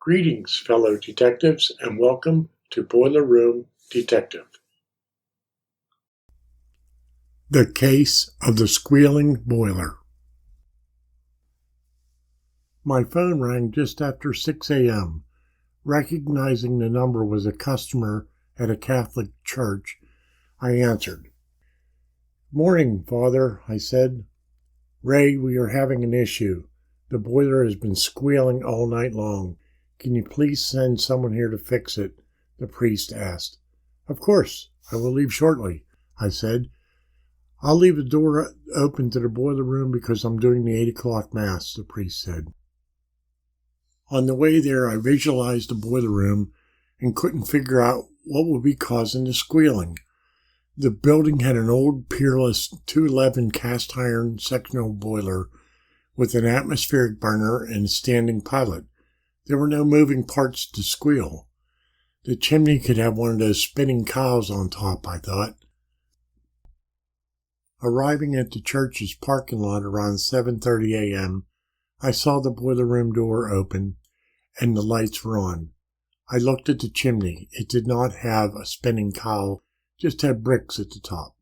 Greetings, fellow detectives, and welcome to Boiler Room Detective. The Case of the Squealing Boiler. My phone rang just after 6 a.m. Recognizing the number was a customer at a Catholic church, I answered. "Morning, Father," I said. "Ray, we are having an issue. The boiler has been squealing all night long. Can you please send someone here to fix it?" the priest asked. "Of course, I will leave shortly," I said. "I'll leave the door open to the boiler room because I'm doing the 8 o'clock Mass," the priest said. On the way there, I visualized the boiler room and couldn't figure out what would be causing the squealing. The building had an old Peerless 211 cast iron sectional boiler with an atmospheric burner and a standing pilot. There were no moving parts to squeal. The chimney could have one of those spinning cows on top, I thought. Arriving at the church's parking lot around 7:30 a.m., I saw the boiler room door open and the lights were on. I looked at the chimney. It did not have a spinning cowl, just had bricks at the top.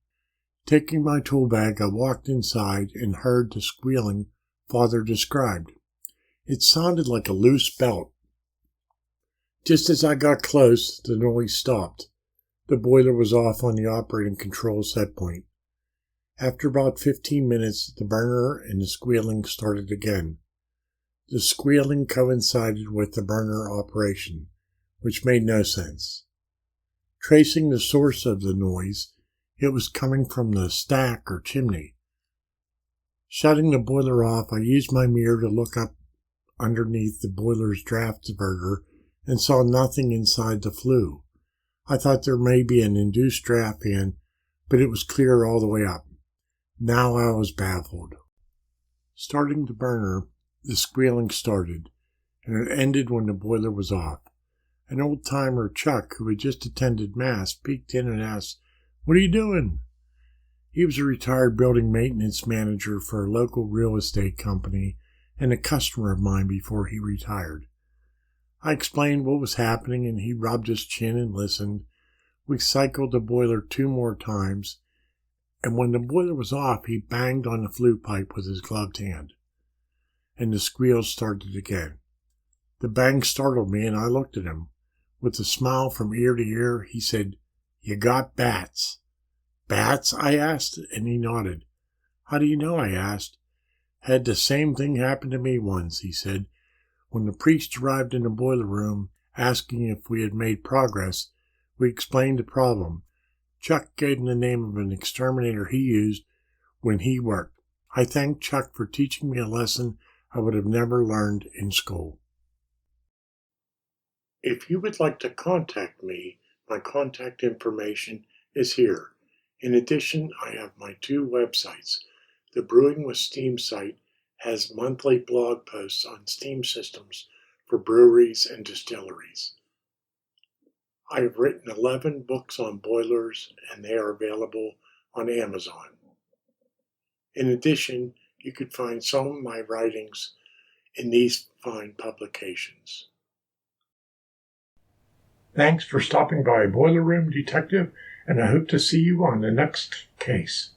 Taking my tool bag, I walked inside and heard the squealing Father described. It sounded like a loose belt. Just as I got close, the noise stopped. The boiler was off on the operating control set point. After about 15 minutes, the burner and the squealing started again. The squealing coincided with the burner operation, which made no sense. Tracing the source of the noise, it was coming from the stack or chimney. Shutting the boiler off, I used my mirror to look up underneath the boiler's draft diverter and saw nothing inside the flue. I thought there may be an induced draft fan, but it was clear all the way up. Now I was baffled. Starting the burner, the squealing started, and it ended when the boiler was off. An old-timer, Chuck, who had just attended Mass, peeked in and asked, "What are you doing?" He was a retired building maintenance manager for a local real estate company and a customer of mine before he retired. I explained what was happening, and he rubbed his chin and listened. We cycled the boiler 2 more times, and when the boiler was off, he banged on the flue pipe with his gloved hand, and the squeals started again. The bang startled me, and I looked at him. With a smile from ear to ear, he said, "You got bats." "Bats?" I asked, and he nodded. "How do you know?" I asked. "Had the same thing happen to me once," he said. "When the priest arrived in the boiler room, asking if we had made progress, we explained the problem. Chuck gave him the name of an exterminator he used when he worked. I thank Chuck for teaching me a lesson I would have never learned in school." If you would like to contact me, my contact information is here. In addition, I have my 2 websites. The Brewing with Steam site has monthly blog posts on steam systems for breweries and distilleries. I have written 11 books on boilers, and they are available on Amazon. In addition, you could find some of my writings in these fine publications. Thanks for stopping by Boiler Room Detective, and I hope to see you on the next case.